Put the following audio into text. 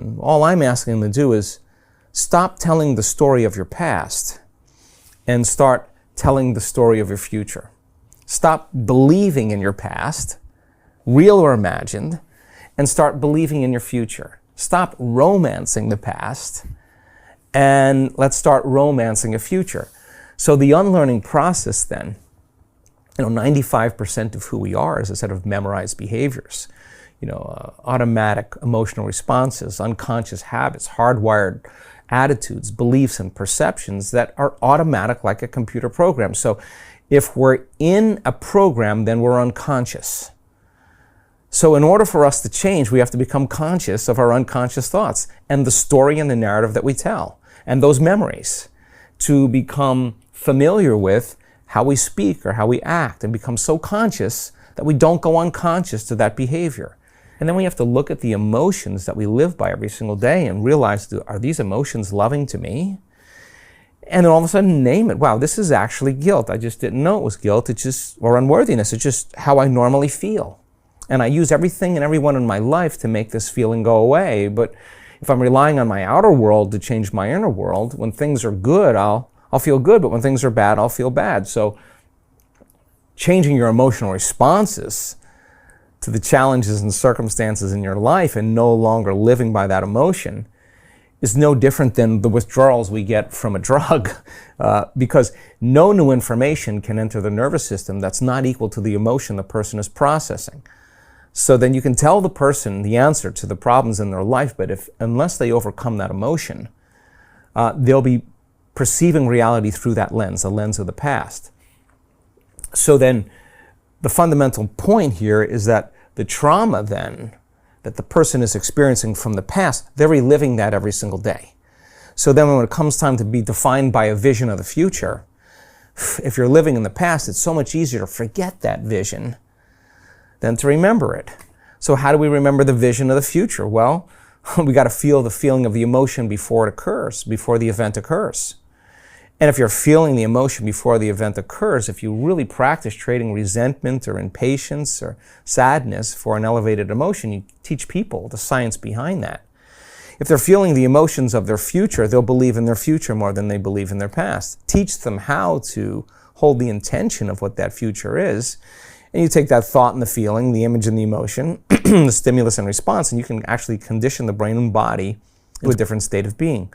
anyone. All I'm asking them to do is stop telling the story of your past and start telling the story of your future. Stop believing in your past, real or imagined, and start believing in your future. Stop romancing the past and let's start romancing a future. So the unlearning process then, 95% of who we are is a set of memorized behaviors. Automatic emotional responses, unconscious habits, hardwired attitudes, beliefs, and perceptions that are automatic like a computer program. So if we're in a program, then we're unconscious. So in order for us to change, we have to become conscious of our unconscious thoughts and the story and the narrative that we tell, and those memories, to become familiar with how we speak or how we act and become so conscious that we don't go unconscious to that behavior. And then we have to look at the emotions that we live by every single day and realize, are these emotions loving to me? And then all of a sudden name it. Wow, this is actually guilt. I just didn't know it was guilt. Or unworthiness. It's just how I normally feel. And I use everything and everyone in my life to make this feeling go away. But if I'm relying on my outer world to change my inner world, when things are good, I'll feel good. But when things are bad, I'll feel bad. So changing your emotional responses to the challenges and circumstances in your life and no longer living by that emotion is no different than the withdrawals we get from a drug, because no new information can enter the nervous system that's not equal to the emotion the person is processing. So then you can tell the person the answer to the problems in their life, but unless they overcome that emotion, they'll be perceiving reality through that lens, the lens of the past. So then the fundamental point here is that the trauma then that the person is experiencing from the past, they're reliving that every single day. So then when it comes time to be defined by a vision of the future, if you're living in the past, it's so much easier to forget that vision than to remember it. So how do we remember the vision of the future? Well, we got to feel the feeling of the emotion before it occurs, before the event occurs. And if you're feeling the emotion before the event occurs, if you really practice trading resentment or impatience or sadness for an elevated emotion, you teach people the science behind that. If they're feeling the emotions of their future, they'll believe in their future more than they believe in their past. Teach them how to hold the intention of what that future is. And you take that thought and the feeling, the image and the emotion, the stimulus and response, and you can actually condition the brain and body to a different state of being.